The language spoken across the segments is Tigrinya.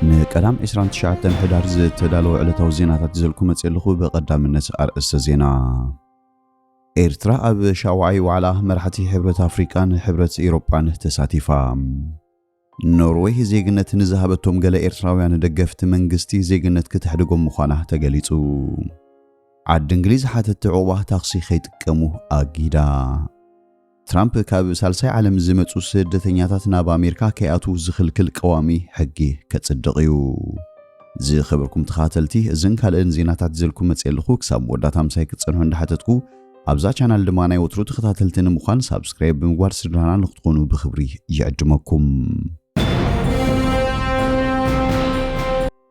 نقدام 29 حدار زتدالو علتو زيناتات زلكم مصلخو بقدامنت ارئيس زينا إيرترا أب شاوعي وعلى مرحتي حبرة أفريقان حبرة إيروبان تساتيفا نوروي زيجنت نزهبتهم قال إيرتراويان دقفت منقستي زيجنت كتحدقهم مخانه تقاليتو عاد انجليز حتى تعوبه تاقسي خيط كمو أجيدا ترامب كاب سالسي عالم زمتو سدتنياتات ناب أمريكا كياتو زخل كل قوامي حقي كتصدقيو زي خبركم تخاتلتي زن كالان زيناتات زلكم متسيلخو كساب وداتام سايكت صنهن دحتتكو أبزا چانل دماناي وترو تخاتلتن مخان سابسكرايب بمقوار سردانا نختقونو بخبري يعجمكم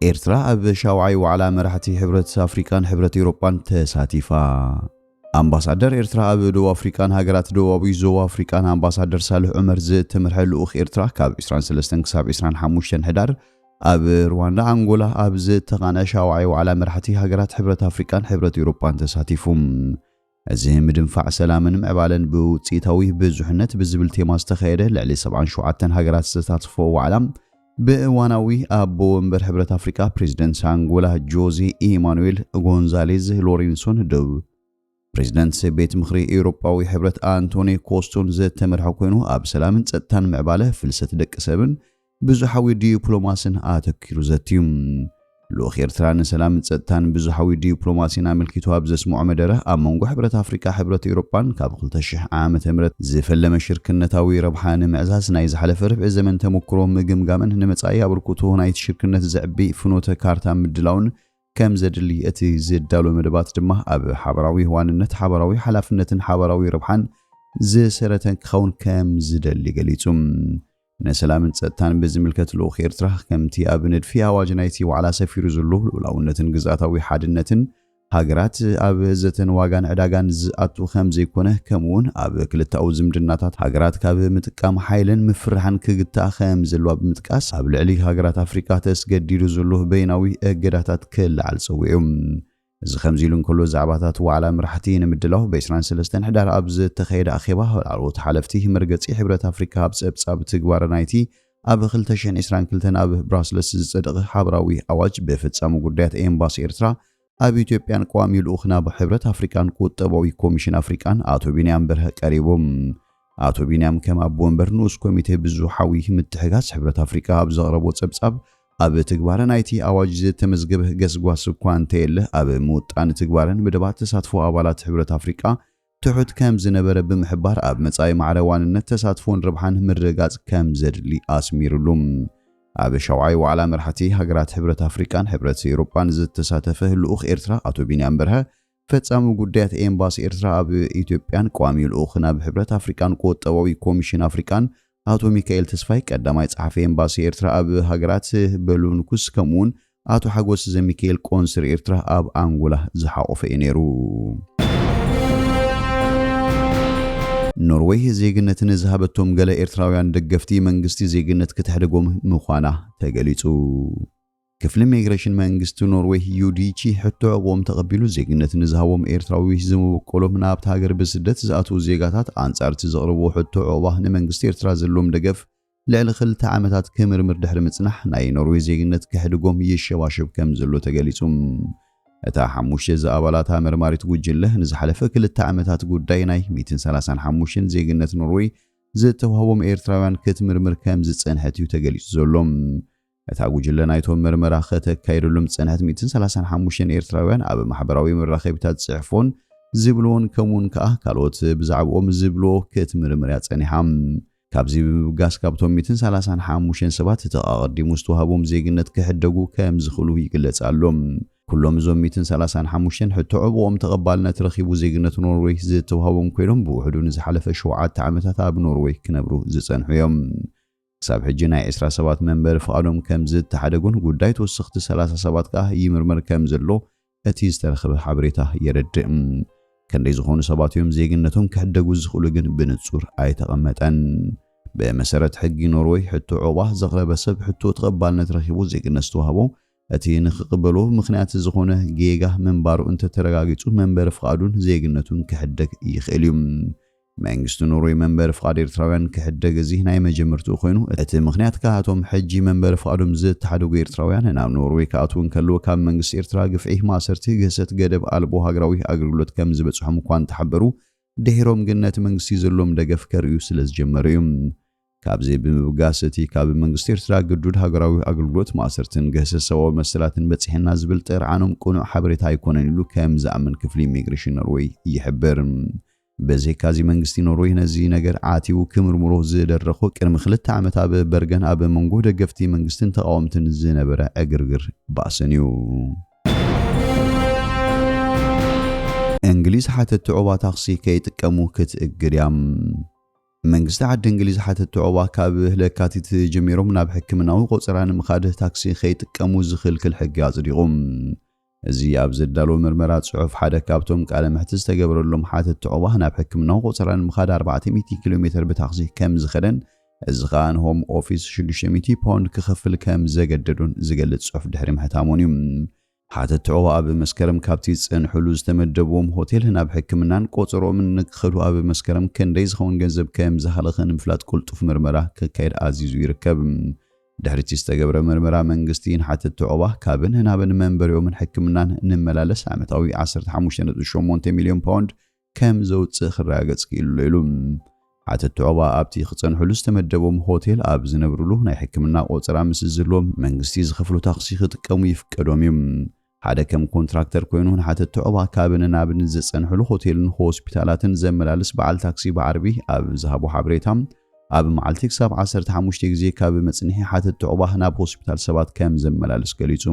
إيرترا أب شاوعي وعلى مرحتي حبرة أفريقان حبرة إيروبان تساتيفا أمباسادر إيرترا أب دو أفريقان هاجرات دو أبي زو أفريقان أمباسادر صالح عمر زيد تمرحل أخ إيرترا كاب 23 كساب 25 حدار أب رواندا أنغولا أب زيد تغانا شاوعي وعلى مرحتي هاجرات حبرة أفريقان حبرة إيروبان تساتيفم أزي مدنفع سلامن معبالن بوتسيتاوي بزحنت بزبل تيما استخيره لعلي 77 هاجرات ستاتفو وعلم بواناوي أبو منبر حبرة أفريقيا بريزيدنت أنغولا جوزي إيمانويل غونزاليز لورينسون دو بريزيدنت بيت مخري إيروباوي حبرة أنتوني كوستون زي تمرحو كوينو أب سلامن تتان معباله فلسة دك سبن بزحوي ديبلوماسن آتكيرو زتيم لوخ إيرترا سلام تتان بزحوي ديبلوماسينا ملكيتو أبز اسمو مدره أمونغو حبرة أفريقيا حبرة إيروبان كاب 15 عام تمرت زفلم شركنتاوي ربحان معزاز نايز حلف ربع زمن تمكرو مقمقامن نمصاي أبركوتو نايت شركنت زعبي فنوتا كارتا مدلاون كم زدلي أتي زد دالو مدبات دمه أب حبراوي هواننت حبراوي حلفنتن حبراوي ربحان زي سرتن كخون كم زدلي قليتم نسلام تتان بزملكت لو إيرترا كمتي أبند فيها واجنايتي وعلى سفير زلو لولاونتن قزاتاوي حادنتن هاجرات أب زتن واغان عداغان زاتو خمزي كونه كمون أب كلتا أو زمدناتات هاجرات كاب متقام حيلن مفرحان كغتا خمزلو أب متقاس أب لعلي هاجرات أفريقيا تسقديرو زلو بيناوي أقداتات كل عالسويهم إذا خمزيلون كله زعباتات وعلى مرحتين مدلوه بيسران سلستان حدار أبز تخيد أخيبه العروض حلفتيه مرقتي حبرة أفريقيا بسبب تقوار نايتي أب خلتشين إسران كلتن أب براسلس زدق حبراوي أواج بفتسامو قردات إمباس إيرترا أب إثيوبيان قوامي الأخنا بحبرة أفريقيان كوت تبوي كوميشن أفريقيان آتو بينيام بره قريبهم آتو بينيام كما أبوان برنوس كوميتي بزو حاويه متحقاس حبرة أفريقيا بزغرب وتسبسب أب تقبارن أيتي أواجز تمزقبه قسقوا سكوان تيله أب موت أن تقبارن بدبات تساتفو أبالات حبرة أفريقيا تحد كام زنبر بمحبار أب متساي مع روان التساتفون ربحان مرقات كام زرلي آسمير اللوم أب شوعي وعلى مرحتي هاجرات حبرة أفريقيا حبرة إيروبان زد تساتفه الأخ إيرترا أتو بينيام برها فتسامو قدات إمباس إيرترا أب إثيوبيان قوامي الأخنا بحبرة أفريقيا كوت تبوي كوميشن أفريقيا آتو ميكائيل تسفاي قداماي صحفي امباسي إيرترا أب هاجرات بلونكوس كمون آتو حقوس زي ميكائيل قنصل إيرترا أب أنغولا زحاقو في إنيرو نرويج زيجنت نزهبتهم قال إيرتراويان دقفتي منقستي زيجنت كتحدقوم مخانه تقاليتو كفل ميغريشن منقستو نرويج يوديتشي حتو عقوم تقبلو زيجنت نزهوم إيرتراوي زمو بقولو منابت هاجر بسدت زاتو زيجاتات أنصار تزغربو حتو عواه نمنقستي إيرترا زلوم دقف لعل خلت عامتات كمرمر دحر متصنح ناي نرويج زيجنت كحدقوم يشواشب كم زلو تقاليتوم اتا حموش زابالاتها مرماريت وجله نزحلفه كل التعامتات قداي ناي 235 زيجنت نروي زتوهوم إيرتراويان كتمرمر كم زتصنحتيو تقاليت زلوم اتا وجله نايتهم مرمر اخته كايرلوم تصنحت 235 إيرتراويان أب محبراوي مراخيبتات صحفون زبلون كمون كأه كالوت بزعبهم زبلو كتمرمر يتصنحام كابزي بمبقاس كابتهم 235 سبات تقاقدي مستوهبهم زيجنت كحدقو كم زخلوه يقلت علوم كلهم زوم 235 حتى عبوهم تقبلنا ترخيبو زيجنت نوروي زي توهبهم كلهم بوحدون زحلفة شوعات تعمتها تاب نوروي كنبرو زيسانحو يوم كساب حجينا 17 منبر فقالهم كم زد تحدقون قدايت وسخت 37 كاه يمرمر كم زلو اتيز ترخبه حبريته يرد كان ليزخون سباتيوم زيجنتهم كحدقو زخلوغن بنتصور اي تقمتان بمسارة حقي نوروي حتى عواه زغرب سب حتى تقبلنا ترخيبو زيجنت توهبو أتي نخقبلوه مخنات زخونه جيجه منبارو انت ترغاقيتو منبر فقادون زيجنتون كحدك يخيليوم መንግስቲ ኖርዌይ መንበር ፍቃድ ኤርትራውያን ክሕደግ እዚ ናይ መጀመርቱ ኮይኑ እቲ ምኽንያት ካቶም ሕጂ መንበር ፍቃዶም ዝተሓደጉ ኤርትራውያን ናብ ኖርዌይ ካኣትውን ከለዎ ካብ መንግስቲ ኤርትራ ግፍዒ ማሰርቲ ግህሰት ገደብ ኣልቦ ሃገራዊ ኣገልግሎት ከም ዝበፅሖም እኳ እንተሓበሩ ድሒሮም ግን ነቲ መንግስቲ ዘሎም ደገፍ ከርእዩ ስለ ዝጀመሩ እዮም ካብዚ ብምብጋስ እቲ ካብ መንግስቲ ኤርትራ ግዱድ ሃገራዊ ኣገልግሎት ማሰርትን ግህሰት ሰብኣዊ መሰላትን በፂሕና ዝብል ጥርዓኖም ቁኑዕ ሓበሬታ ኣይኮነን ኢሉ ከም ዝኣምን ክፍሊ ኢሚግሬሽን ኖርዌይ ይሕብር በዚካዚ መንግስቲ ኖርዌይ ነዚ ነገር ዓቲው ክምርምሮ ዝደረኹ ቅድሚ 2 ዓመት ኣብ በርገን ኣብ መንጎ ደገፍቲ መንግስትን ተቃወምትን ዝነበረ ዕግርግር ባእሰን እዩ እንግሊዝ ሓተት ዕቁባ ታክሲ ከይጥቀሙ ክትእግድ እያ መንግስቲ ዓዲ እንግሊዝ ሓተት ዕቁባ ካብ ለካቲት ጀሚሮም ናብ ሕክምናዊ ቆፅራ ንምኻድ ታክሲ ከይጥቀሙ ዝኽልክል ሕጊ ኣጽዲቖም እዚ ኣብ ዘዳሎ ምርመራ ጽሑፍ ሓደ ካብቶም ቃለ መሕትት ዝተገበረሎም ሓተት ዕቁባ ናብ ሕክምናዊ ቆፅራ ንምኻድ 400 ኪሎ ሜትር ብታክሲ ከም ዝኸደን እዚ ኸኣን ሆም ኦፊስ 600 ፓውንድ ክኸፍል ከም ዘገደዱን ዝገልጽ ጽሑፍ ድሕሪ ምሕታሞን እዩ ሓተት ዕቁባ ኣብ መስከረም ካብቲ ጽንሕሉ ዝተመደብዎም ሆቴል ናብ ሕክምናን ቆፅሮምን ንክኸዱ ኣብ መስከረም ክንደይ ዝኸውን ገንዘብ ከም ዝሃለኸን ምፍላጥ ቁልጡፍ ምርመራ ክካየድ ኣዚዙ ይርከብ ድሕሪቲ ዝተገብረ ምርመራ መንግስቲ ሓተት ዕቁባ ካብን ናብን መንበሪኦምን ሕክምናን ንመላለስ ዓመታዊ 15.8 ሚልዮን ፓውንድ ከም ዘውፅእ ክረጋገጽ ክኢሉ ኢሉ ሓተት ዕቁባ ኣብቲ ክጸንሕሉ ዝተመደቦም ሆቴል ኣብ ዝነብሩሉ ናይ ሕክምና ቆፅራ ምስ ዝህልዎም መንግስቲ ዝኸፍሉ ታክሲ ክጥቀሙ ይፍቀዶም እዮም ሓደ ከም ኮንትራክተር ኮይኑ ሓተት ዕቁባ ካብን ናብን ዝጸንሕሉ ሆቴልን ሆስፒታላትን ዘመላልስ በዓል ታክሲ ብዓርቢ ኣብ ዝሃቦ ሓበሬታ ኣብ መዓልቲ ክሳብ 15 ግዜ ካብ መጽንሒ ሓተት ዕቁባ ናብ ሆስፒታል ሰባት ከም ዘመላልስ ገሊጹ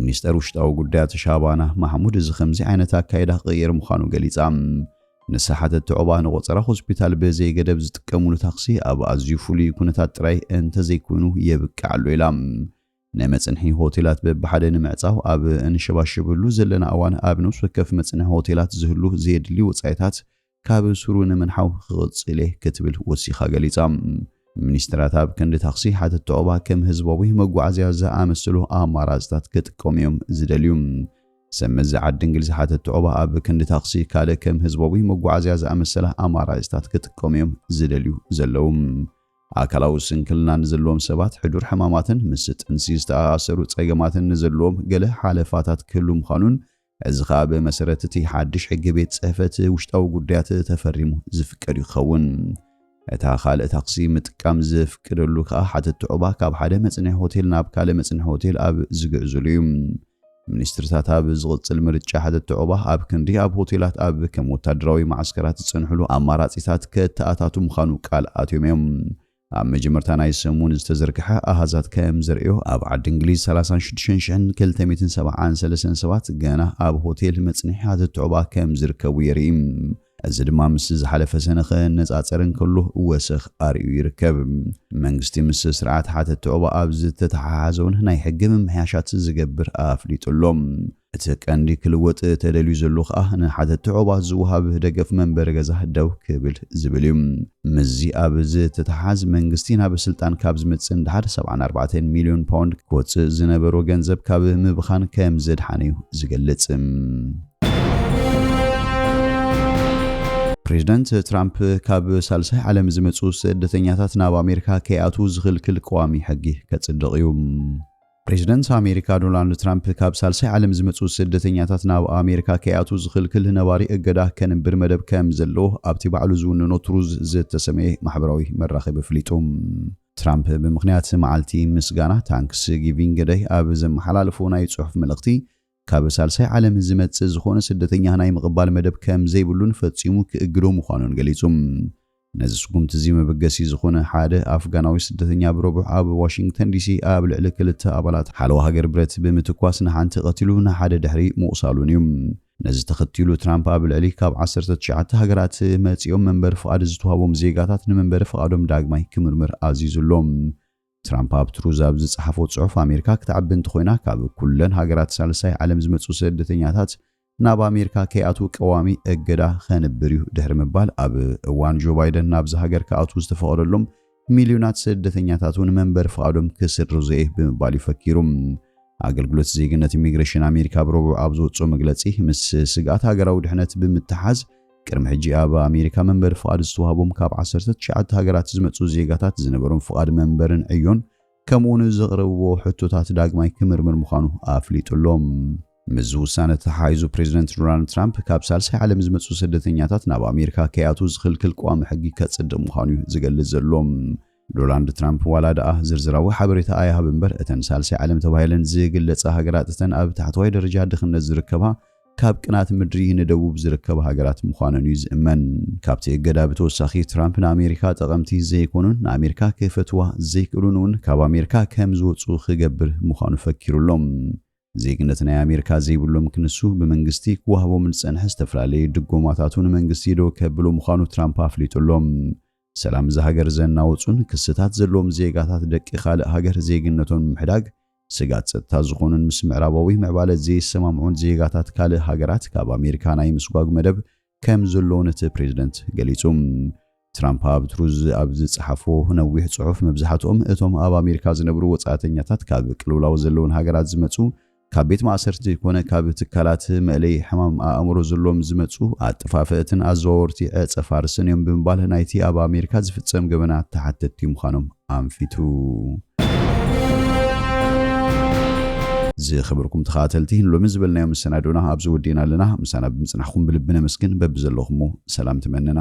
ሚኒስተር ውሽጣዊ ጉዳያት ሻባና ማሕሙድ እዚ ከምዚ ዓይነት ኣካይዳ ቀይር ምዃኑ ገሊጻ ንስሓተት ዕቁባ ንቆፅራ ሆስፒታል በዘይ ገደብ ዝጥቀሙሉ ታክሲ ኣብ ኣዝዩ ፍሉይ ኩነታት ጥራይ እንተዘይኮኑ የብቅዓሉ ኢላ ንመጽንሒ ሆቴላት በብሓደ ንምዕጻው ኣብ እንሸባሽብሉ ዘለና እዋን ኣብ ነፍሲ ወከፍ መጽንሒ ሆቴላት ዝህሉ ዘየድሊ ወጻኢታት ካብ ስሩ ንምንሓው ክቕጽል ክትብል ወሲኻ ገሊጻ ሚኒስትራት ኣብ ክንዲ ታክሲ ሓተት ዕቁባ ከም ህዝባዊ መጓዓዝያ ዝኣመሰሉ ኣማራጽታት ክጥቀሙ እዮም ዝደልዩ ሰመዝ ዓዲ እንግሊዝ ሓተት ዕቁባ ኣብ ክንዲ ታክሲ ካልእ ከም ህዝባዊ መጓዓዝያ ዝኣመሰለ ኣማራጽታት ክጥቀሙ እዮም ዝደልዩ ዘለዉ ኣካላዊ ስንክልናን ዘለዎም ሰባት ሕዱር ሕማማትን ምስ ጥንሲ ዝተኣሰሩ ጸገማትን ዘለዎም ገለ ሓለፋታት ክህሉ ምዃኑን እዚ ኸኣ ብመሰረት እቲ ሓድሽ ሕጊ ቤት ጽሕፈት ውሽጣዊ ጉዳያት ተፈሪሙ ዝፍቀድ ይኸውን እታ ካልእ ታክሲ ምጥቃም ዝፍቀደሉ ከዓ ሓተት ዕቁባ ካብ ሓደ መጽንሒ ሆቴል ናብ ካልእ መጽንሒ ሆቴል ኣብ ዝግዕዝሉ እዩ ሚኒስትርታት ኣብ ዝቕጽል ምርጫ ሓተት ዕቁባ ኣብ ክንዲ ኣብ ሆቴላት ኣብ ከም ወታደራዊ ማዕስከራት ዝጸንሕሉ ኣማራጺታት ከተኣታቱ ምዃኑ ቃል ኣትዮም እዮም ኣብ መጀመርታ ናይ ሰሙን ዝተዘርግሐ ኣሃዛት ከም ዘርእዮ ኣብ ዓዲ እንግሊዝ 36273 ሰባት ገና ኣብ ሆቴል መጽንሒ ሓተት ዕቁባ ከም ዝርከቡ የርኢ እዚ ድማ ምስ ዝሓለፈ ሰነ ክነጻጸርን ከሎ ወሰኽ ኣርዩ ይርከብ መንግስቲ ምስ ስርዓት ሓተት ዕቁባ ኣብ ዝተተሓሓዘውን ናይ ሕጊ ምምሕያሻት ዝገብር ኣፍሊጡሎም እቲ ቀንዲ ክልወጥ ተደልዩ ዘሎ ከዓ ንሓተት ዕቁባ ዝውሃብ ደገፍ መንበሪ ገዛ ደው ክብል ዝብል እዩ ምዚ ኣብ ዝተተሓሓዝ መንግስቲ ናብ ስልጣን ካብ ዝመጽእ ድሓር 74 ሚልዮን ፓውንድ ክወፅእ ዝነበሮ ገንዘብ ካብ ምብኻን ከም ዘድሓነ እዩ ዝገልጽ ፕሬዝዳንት ትራምፕ ካብ ሳልሳይ ዓለም ዝመጹ ስደተኛታት ናብ ኣሜሪካ ከይኣቱ ዝኽልክል ቀዋሚ ሕጊ ከጽድቕ እዩ ፕሬዝዳንት ኣሜሪካ ዶናልድ ትራምፕ ካብ ሳልሳይ ዓለም ዝመጹ ስደተኛታት ናብ ኣሜሪካ ከይኣቱ ዝኽልክል ነባሪ እገዳ ከንብር መደብ ከም ዘለዎ ኣብቲ ባዕሉ ዝውንኖ ትሩዝ ዝተሰመየ ማሕበራዊ መራኸቢ ኣፍሊጡ ትራምፕ ብምኽንያት መዓልቲ ምስጋና ታንክስ ጊቪንግ ደይ ኣብ ዘመሓላልፎ ናይ ጽሑፍ መልእኽቲ ካብ ሳልሳይ ዓለም ዝመጽእ ዝኾነ ስደተኛ ናይ ምቕባል መደብ ከም ዘይብሉን ፈጺሙ ክእግዶ ምዃኑን ገሊጹ ነዚ ስጉምቲ እዚ መበገሲ ዝኾነ ሓደ ኣፍጋናዊ ስደተኛ ብረቡዕ ኣብ ዋሽንግተን ዲሲ ኣብ ልዕሊ ክልተ ኣባላት ሓለዋ ሃገር ብረት ብምትኳስ ንሓንቲ ቀቲሉ ንሓደ ድሕሪ ምቑሳሉን እዩ ነዚ ተኸቲሉ ትራምፕ ኣብ ልዕሊ ካብ 19 ሃገራት መጺኦም መንበሪ ፍቃድ ዝተዋሃቦም ዜጋታት ንመንበሪ ፍቃዶም ዳግማይ ክምርምር ኣዚዙሎም ትራምፕ ኣብ ትሩዝ ኣብ ዝጸሓፎ ጽሑፍ ኣሜሪካ ክትዓቢ እንተኾይና ካብ ኩለን ሃገራት ሳልሳይ ዓለም ዝመጹ ስደተኛታት ናብ ኣሜሪካ ከይኣቱ ቀዋሚ እገዳ ከንብር እዩ ድሕሪ ምባል ኣብ እዋን ጆ ባይደን ናብ ሃገር ከኣቱ ዝተፈቐደሎም ሚልዮናት ስደተኛታት መንበሪ ፍቃዶም ክስርዙ ብምባል ይፈኪሩ ኣገልግሎት ዜግነት ኢሚግሬሽን ኣሜሪካ ብረቡዕ ኣብ ዝወጾ መግለጺ ምስ ስጋት ሃገራዊ ድሕነት ብምትሓዝ ቅድሚ ሕጂ ኣብ ኣሜሪካ መንበሪ ፍቓድ ዝተዋህቦም ካብ 19 ሃገራት ዝመጹ ዜጋታት ዝነበሮም ፍቓድ መንበርን ዕዮን ከምኡውን ዘቕረብዎ ሕቶታት ዳግማይ ክምርምር ምዃኑ ኣፍሊጡሎም። ምስ ውሳነ ተሓይዙ ፕሬዚደንት ዶናልድ ትራምፕ ካብ ሳልሳይ ዓለም ዝመጹ ስደተኛታት ናብ ኣሜሪካ ከያቱ ዝኽልክል ቋሚ ሕጊ ከጽድቕ ምዃኑ ዝገልጽ ዘሎም ዶናልድ ትራምፕ ዋላ ደኣ ዝርዝራዊ ሓበሬታ ኣይሃብ እምበር እተን ሳልሳይ ዓለም ተባሂለን ዝግለጻ ሃገራት እተን ኣብ ታሕተዋይ ደረጃ ድኽነት ዝርከባ ካብ ቅናት ምድሪ ንደቡብ ዝርከባ ሃገራት ምዃነን እዩ ዝእመን። ካብቲ እገዳ ብተወሳኺ ትራምፕ ንኣሜሪካ ጠቐምቲ ዘይኮኑን ንኣሜሪካ ክፈትዋ ዘይክእሉን እውን ካብ ኣሜሪካ ከም ዝወፁ ክገብር ምዃኑ ፈኪሩሎም። ዜግነት ናይ ኣሜሪካ ዘይብሎም ክንሱ ብመንግስቲ ክዋህቦም ዝጸንሐ ዝተፈላለዩ ድጎማታቱን መንግስቲ ዶ ከብሎ ምዃኑ ትራምፕ ኣፍሊጡሎም። ሰላም ዝሃገር ዘናውጹን ክስታት ዘለዎም ዜጋታት ደቂ ካልእ ሃገር ዜግነቶም ምሕዳግ ስጋት ጸጥታ ዝኾኑን ምስ ምዕራባዊ ምዕባለ ዘይሰማምዑን ዜጋታት ካልእ ሃገራት ካብ ኣሜሪካ ናይ ምስጓግ መደብ ከም ዘለዎን እቲ ፕሬዚደንት ገሊጹ። ትራምፕ ኣብ ትሩዝ ኣብ ዝጸሓፎ ነዊሕ ጽሑፍ መብዛሕትኦም እቶም ኣብ ኣሜሪካ ዝነብሩ ወጻእተኛታት ካብ ቅልውላው ዘለዎን ሃገራት ዝመጹ ካብ ቤት ማእሰርቲ ኮነ ካብ ትካላት መለይ ሕማም ኣእምሮ ዘሎም ዝመጹ ኣጥፋፍእትን ኣዘዋወርቲ ዕፀ ፋርስን እዮም ብምባል ናይቲ ኣብ ኣሜሪካ ዝፍጸም ገበና ተሓተቲ ምዃኖም ኣንፊቱ። ዝኽብርኩም ተኸታተልቲ ሎሚ ዝበልናዮ መሰናዶና ኣብዚ ወዲና ኣለና። ምሳና ብምጽናሕኩም ብልቢ ነመስግን በብዘለኹም ሰላም ትመነና።